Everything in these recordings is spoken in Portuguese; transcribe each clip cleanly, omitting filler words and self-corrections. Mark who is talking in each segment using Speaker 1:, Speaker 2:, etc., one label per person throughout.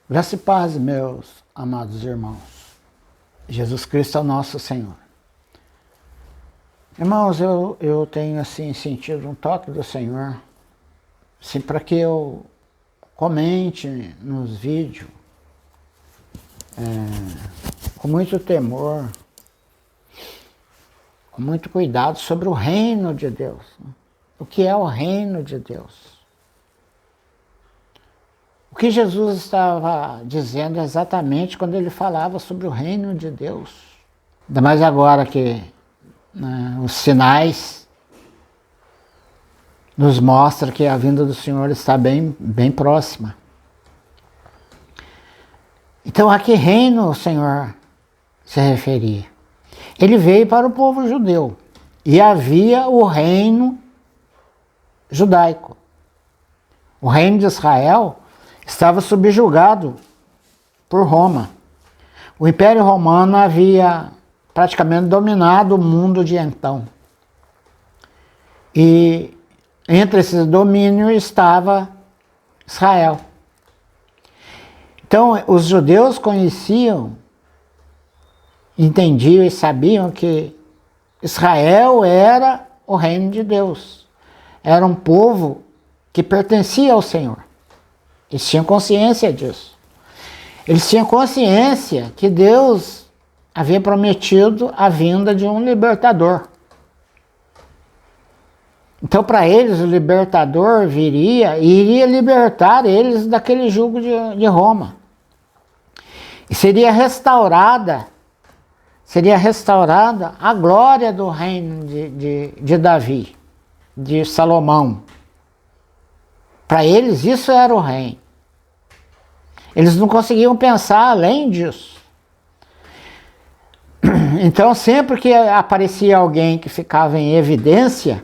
Speaker 1: Graça e paz, meus amados irmãos. Jesus Cristo é o nosso Senhor. Irmãos, eu tenho assim sentido um toque do Senhor, assim, para que eu comente nos vídeos com muito temor, com muito cuidado sobre o reino de Deus. O que é o reino de Deus? O que Jesus estava dizendo exatamente quando ele falava sobre o reino de Deus. Ainda mais agora que os sinais nos mostram que a vinda do Senhor está bem próxima. Então, a que reino o Senhor se referia? Ele veio para o povo judeu e havia o reino judaico. O reino de Israel estava subjugado por Roma. O Império Romano havia praticamente dominado o mundo de então. E entre esse domínio estava Israel. Então, os judeus conheciam, entendiam e sabiam que Israel era o reino de Deus. Era um povo que pertencia ao Senhor. Eles tinham consciência disso. Eles tinham consciência que Deus havia prometido a vinda de um libertador. Então, para eles, o libertador viria e iria libertar eles daquele jugo de Roma. E seria restaurada a glória do reino de Davi, de Salomão. Para eles, isso era o reino. Eles não conseguiam pensar além disso. Então, sempre que aparecia alguém que ficava em evidência,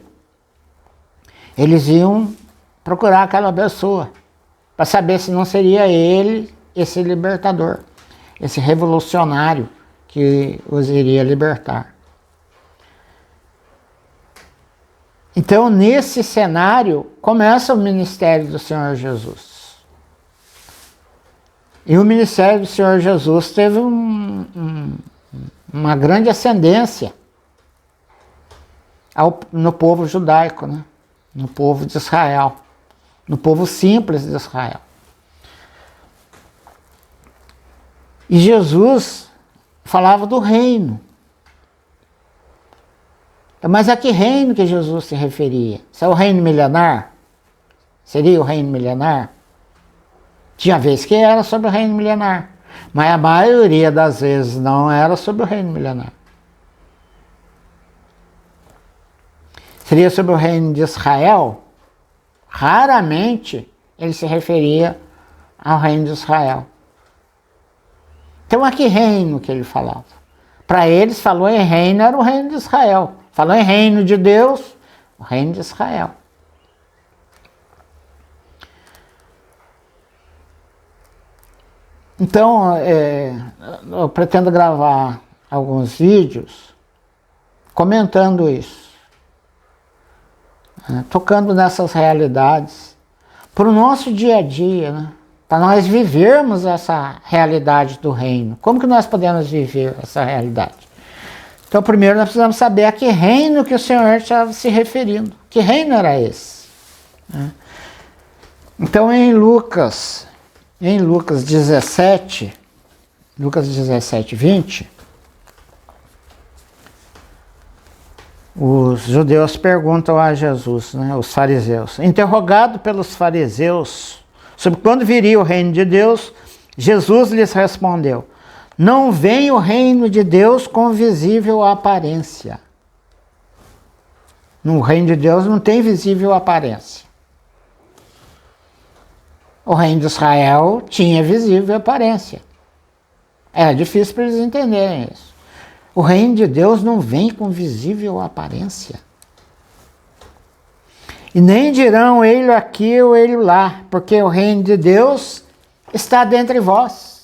Speaker 1: eles iam procurar aquela pessoa para saber se não seria ele esse libertador, esse revolucionário que os iria libertar. Então, nesse cenário, começa o ministério do Senhor Jesus. E o ministério do Senhor Jesus teve uma grande ascendência no povo judaico, né? No povo de Israel, no povo simples de Israel. E Jesus falava do reino. Mas a que reino que Jesus se referia? Se é o reino milenar? Seria o reino milenar? Tinha vezes que era sobre o reino milenar, mas a maioria das vezes não era sobre o reino milenar. Seria sobre o reino de Israel? Raramente ele se referia ao reino de Israel. Então, a que reino que ele falava? Para eles, falou em reino, era o reino de Israel. Falou em reino de Deus, o reino de Israel. Então, eu pretendo gravar alguns vídeos comentando isso, tocando nessas realidades, para o nosso dia a dia, né? Para nós vivermos essa realidade do reino. Como que nós podemos viver essa realidade? Então, primeiro nós precisamos saber a que reino que o Senhor estava se referindo. Que reino era esse? Então, em Lucas 17, 20, os judeus perguntam a Jesus, né, os fariseus. Interrogado pelos fariseus sobre quando viria o reino de Deus, Jesus lhes respondeu: não vem o reino de Deus com visível aparência. No reino de Deus não tem visível aparência. O reino de Israel tinha visível aparência. Era difícil para eles entenderem isso. O reino de Deus não vem com visível aparência. E nem dirão ele aqui ou ele lá, porque o reino de Deus está dentre vós.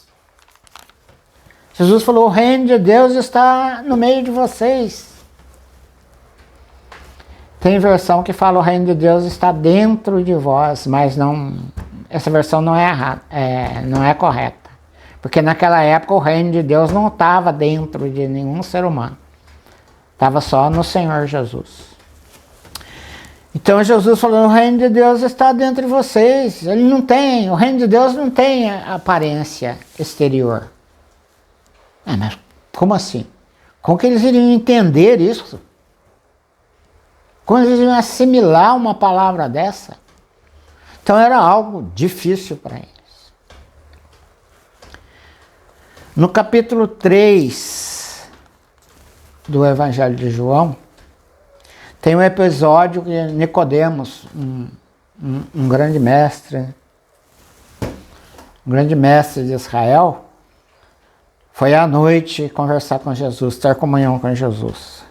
Speaker 1: Jesus falou, o reino de Deus está no meio de vocês. Tem versão que fala o reino de Deus está dentro de vós, mas não essa versão não é errada, não é correta. Porque naquela época o reino de Deus não estava dentro de nenhum ser humano. Estava só no Senhor Jesus. Então Jesus falou, o reino de Deus está dentro de vocês. O reino de Deus não tem aparência exterior. Mas como assim? Como que eles iriam entender isso? Como eles iriam assimilar uma palavra dessa? Então era algo difícil para eles. No capítulo 3 do Evangelho de João, tem um episódio que Nicodemos, um grande mestre de Israel, foi à noite conversar com Jesus, ter comunhão com Jesus.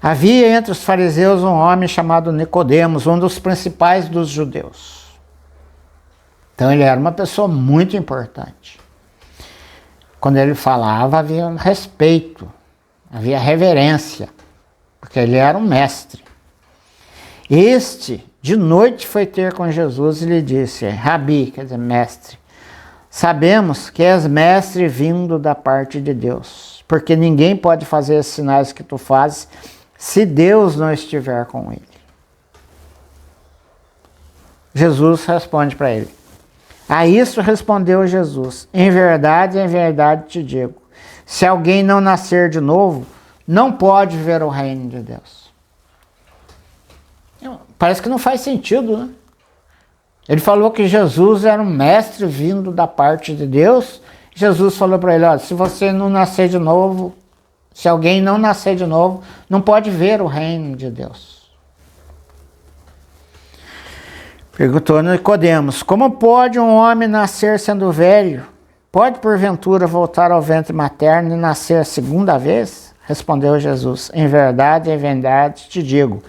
Speaker 1: Havia entre os fariseus um homem chamado Nicodemos, um dos principais dos judeus. Então ele era uma pessoa muito importante. Quando ele falava, havia um respeito, havia reverência, porque ele era um mestre. Este, de noite, foi ter com Jesus e lhe disse, Rabi, quer dizer, mestre, sabemos que és mestre vindo da parte de Deus, porque ninguém pode fazer esses sinais que tu fazes se Deus não estiver com ele. Jesus responde para ele. A isso respondeu Jesus, em verdade te digo, se alguém não nascer de novo, não pode ver o reino de Deus. Parece que não faz sentido, né? Ele falou que Jesus era um mestre vindo da parte de Deus. Jesus falou para ele, olha, se você não nascer de novo, se alguém não nascer de novo, não pode ver o reino de Deus. Perguntou Nicodemos, como pode um homem nascer sendo velho? Pode porventura voltar ao ventre materno e nascer a segunda vez? Respondeu Jesus, em verdade te digo,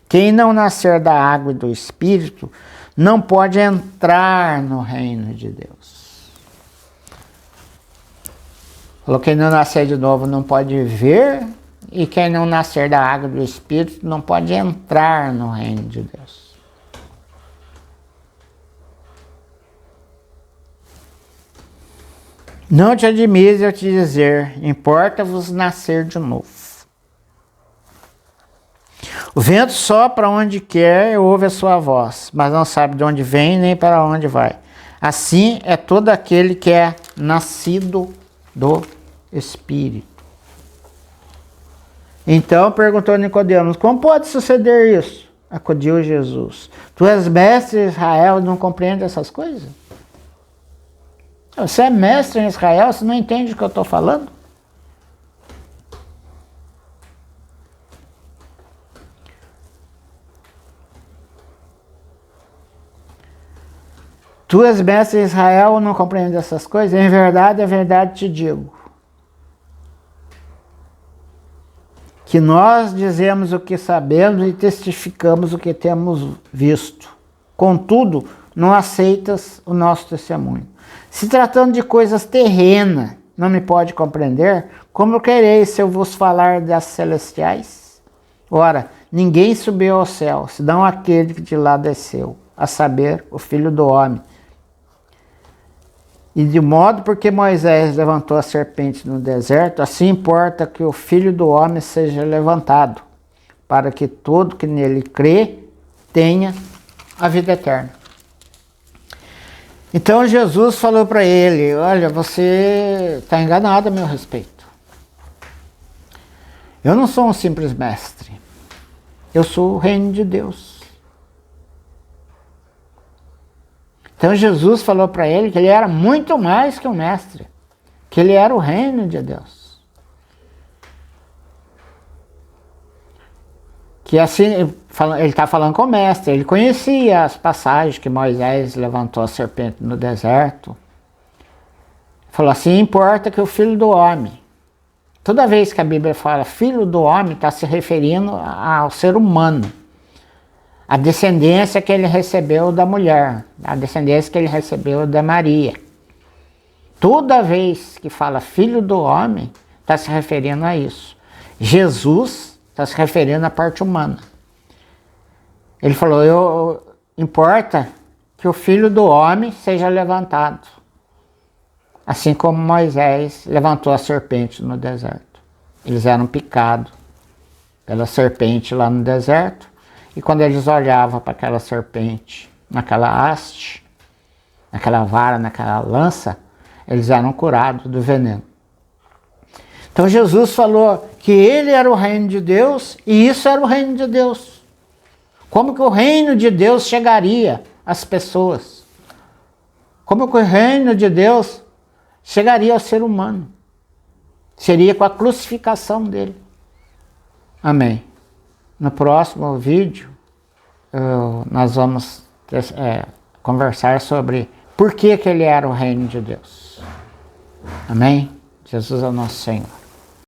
Speaker 1: quem não nascer da água e do Espírito não pode entrar no reino de Deus. Falou, quem não nascer de novo não pode ver, e quem não nascer da água e do Espírito não pode entrar no reino de Deus. Não te admire eu te dizer, importa-vos nascer de novo. O vento sopra onde quer e ouve a sua voz, mas não sabe de onde vem nem para onde vai. Assim é todo aquele que é nascido do Espírito. Então perguntou Nicodemos, como pode suceder isso? Acudiu Jesus. Tu és mestre de Israel e não compreende essas coisas? Você é mestre em Israel, você não entende o que eu estou falando? Tu és mestre em Israel, não compreende essas coisas? Em verdade te digo. Que nós dizemos o que sabemos e testificamos o que temos visto. Contudo, não aceitas o nosso testemunho. Se tratando de coisas terrenas, não me pode compreender, como quereis se eu vos falar das celestiais? Ora, ninguém subiu ao céu, senão aquele que de lá desceu, a saber, o Filho do Homem. E de modo porque Moisés levantou a serpente no deserto, assim importa que o Filho do Homem seja levantado, para que todo que nele crê tenha a vida eterna. Então Jesus falou para ele, olha, você está enganado a meu respeito. Eu não sou um simples mestre, eu sou o reino de Deus. Então Jesus falou para ele que ele era muito mais que um mestre, que ele era o reino de Deus. Que assim, ele está falando com o mestre, ele conhecia as passagens que Moisés levantou a serpente no deserto. Falou assim, importa que o Filho do Homem, toda vez que a Bíblia fala Filho do Homem, está se referindo ao ser humano. A descendência que ele recebeu da mulher, a descendência que ele recebeu da Maria. Toda vez que fala Filho do Homem, está se referindo a isso. Jesus está se referindo à parte humana. Ele falou, importa que o Filho do Homem seja levantado. Assim como Moisés levantou a serpente no deserto. Eles eram picados pela serpente lá no deserto. E quando eles olhavam para aquela serpente, naquela haste, naquela vara, naquela lança, eles eram curados do veneno. Então Jesus falou que ele era o reino de Deus e isso era o reino de Deus. Como que o reino de Deus chegaria às pessoas? Como que o reino de Deus chegaria ao ser humano? Seria com a crucificação dele. Amém. No próximo vídeo, nós vamos conversar sobre por que ele era o reino de Deus. Amém? Jesus é o nosso Senhor.